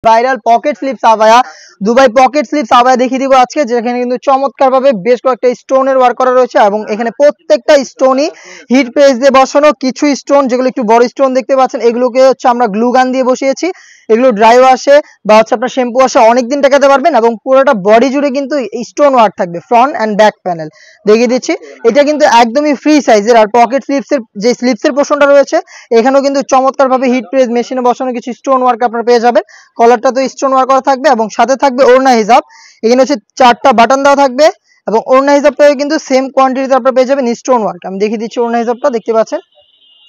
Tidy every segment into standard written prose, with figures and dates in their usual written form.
Viral pocket slips আবায়া, Dubai pocket slips আবায়া দেখিয়ে দিব আজকে, যেখানে কিন্তু চমৎকার ভাবে বেশ কয়েকটা স্টোনের ওয়ার্ক করা রয়েছে এবং এখানে প্রত্যেকটা স্টোনই হিট পেজ দিয়ে বসানো। কিছু স্টোন যেগুলো একটু বড় স্টোন দেখতে পাচ্ছেন, এগুলোকে হচ্ছে আমরা গ্লু গান দিয়ে বসিয়েছি। এগুলো ড্রাই ওয়াশে বা হচ্ছে আপনার শ্যাম্পু ওয়াশে অনেকদিন টেকাতে পারবেন এবং পুরোটা বডি জুড়ে কিন্তু স্টোন ওয়ার্ক থাকবে, ফ্রন্ট অ্যান্ড ব্যাক প্যানেল দেখিয়ে দিচ্ছি। এটা কিন্তু একদমই ফ্রি সাইজের। আর পকেট স্লিপসের যে স্লিপসের পোর্শনটা রয়েছে, এখানেও কিন্তু চমৎকার ভাবে হিট প্রেস মেশিনে বসানো কিছু স্টোন ওয়ার্ক আপনারা পেয়ে যাবেন। কলারটা তো স্টোন ওয়ার্ক করা থাকবে এবং সাথে থাকবে ওড়না হিজাব। এখানে হচ্ছে 4টা বাটন দেওয়া থাকবে এবং ওড়না হিজাবটাও কিন্তু সেম কোয়ান্টিটিতে আপনারা পেয়ে যাবেন স্টোন ওয়ার্ক। আমি দেখিয়ে দিচ্ছি ওড়না হিজাবটা, দেখতে পাচ্ছেন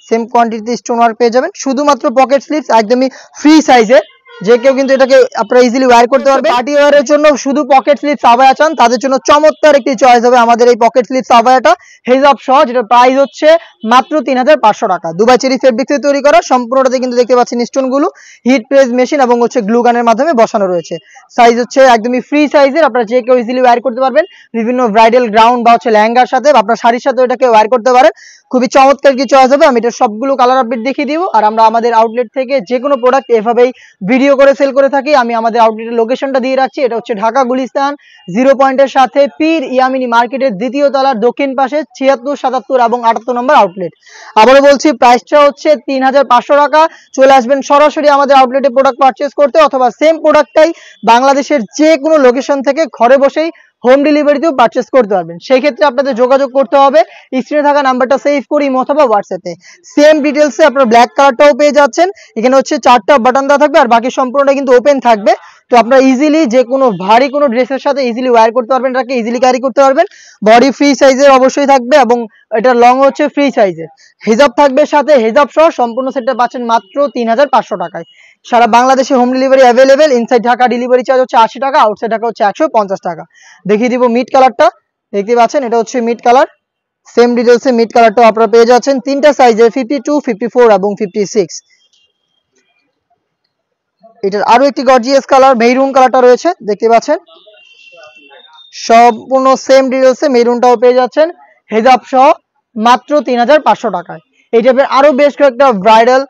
সেম কোয়ান্টিটিতে স্টোন ওয়ার্ক পেয়ে যাবেন। শুধুমাত্র পকেট স্লিপস একদমই ফ্রি সাইজে, যে কেউ কিন্তু এটাকে আপনারা ইজিলি ওয়্যার করতে পারবে। পার্টি ওয়্যারের জন্য শুধু পকেট স্লিপস আবায়া চান, তাদের জন্য চমৎকার একটি চয়েস হবে আমাদের এই পকেট স্লিপস আবায়াটা হিজাব সহ, যেটা প্রাইস হচ্ছে মাত্র 3500 টাকা। দুবাই চেরি ফেব্রিক্সে তৈরি করা, সম্পূর্ণটাতে কিন্তু দেখতে পাচ্ছেন স্টোনগুলো হিট প্রেস মেশিন এবং হচ্ছে গ্লু গানের মাধ্যমে বসানো রয়েছে। সাইজ হচ্ছে একদমই ফ্রি সাইজের, আপনারা যে কেউ ইজিলি ওয়্যার করতে পারবেন বিভিন্ন ব্রাইডাল গ্রাউন্ড বা হচ্ছে লেহেঙ্গার সাথে, আপনার শাড়ির সাথে এটাকে ওয়্যার করতে পারেন। খুবই চমৎকার কি চয়েস হবে। আমি এটা সবগুলো কালার আপডেট দেখিয়ে দিব। আর আমরা আমাদের আউটলেট থেকে যে কোনো প্রোডাক্ট এভাবেই ভিডিও করে সেল করে থাকি। আমি আমাদের আউটলেটের লোকেশনটা দিয়ে রাখছি, এটা হচ্ছে ঢাকা গুলিস্তান 0 পয়েন্টের সাথে পীর ইয়ামিনী মার্কেটের দ্বিতীয় তলার দক্ষিণ পাশে 76, 77 এবং 78 নম্বর আউটলেট। আবারও বলছি, প্রাইসটা হচ্ছে 3500 টাকা। চলে আসবেন সরাসরি আমাদের আউটলেটে প্রোডাক্ট পারচেজ করতে, অথবা সেম প্রোডাক্টটাই বাংলাদেশের যে কোনো লোকেশন থেকে ঘরে বসেই হোম ডেলিভারিতেও পারচেস করতে পারবেন। সেই ক্ষেত্রে আপনাদের যোগাযোগ করতে হবে স্ক্রিনে থাকা নাম্বারটা সেভ করি অথবা হোয়াটসঅ্যাপে। সেম ডিটেলসে আপনারা ব্ল্যাক কালারটাও পেয়ে যাচ্ছেন। এখানে হচ্ছে 4টা বাটন দেওয়া থাকবে আর বাকি সম্পূর্ণটা কিন্তু ওপেন থাকবে। তো আপনারা ইজিলি যে কোনো ভারী কোনো ড্রেসের সাথে ইজিলি ওয়্যার করতে পারবেন, এটাকে ইজিলি ক্যারি করতে পারবেন। বডি ফ্রি সাইজের অবশ্যই থাকবে এবং এটা লং হচ্ছে ফ্রি সাইজের। হিজাব থাকবে সাথে, হিজাব সহ সম্পূর্ণ সেটটা পাচ্ছেন মাত্র 3500 টাকায়। সারা বাংলাদেশে home delivery available. Inside Dhaka delivery charge হচ্ছে 80 টাকা, আউটসাইড ঢাকা হচ্ছে 150 টাকা। দেখিয়ে দিব মিড কালারটা, দেখতে পাচ্ছেন এটা হচ্ছে মিড কালার। সেম ডিটেলসে মিড কালারটাও আপনারা পেয়ে যাচ্ছেন 3টা সাইজের, 52, 54 এবং 56। এটার আরো একটি গর্জিয়াস কালার মেরুন কালারটা রয়েছে, দেখতে পাচ্ছেন সম্পূর্ণ সেম ডিটেলসে মেরুনটাও পেয়ে যাচ্ছেন হিজাব সহ মাত্র 3500 টাকায়। এই টাইপের আরো বেশ কয়েকটা ব্রাইডাল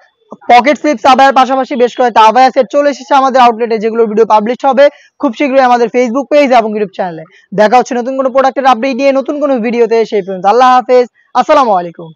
পকেট স্লিপস আবায়ার পাশাপাশি বেশ কয়েকটা আবায়া সেট চলে এসেছে আমাদের আউটলেটে, যেগুলো ভিডিও পাবলিশ হবে খুব শীঘ্রই আমাদের ফেসবুক পেজ এবং ইউটিউব চ্যানেলে। দেখা হচ্ছে নতুন কোনো প্রোডাক্টের আপডেট নিয়ে নতুন কোনো ভিডিওতে। সেই পর্যন্ত আল্লাহ হাফেজ, আসসালামু আলাইকুম।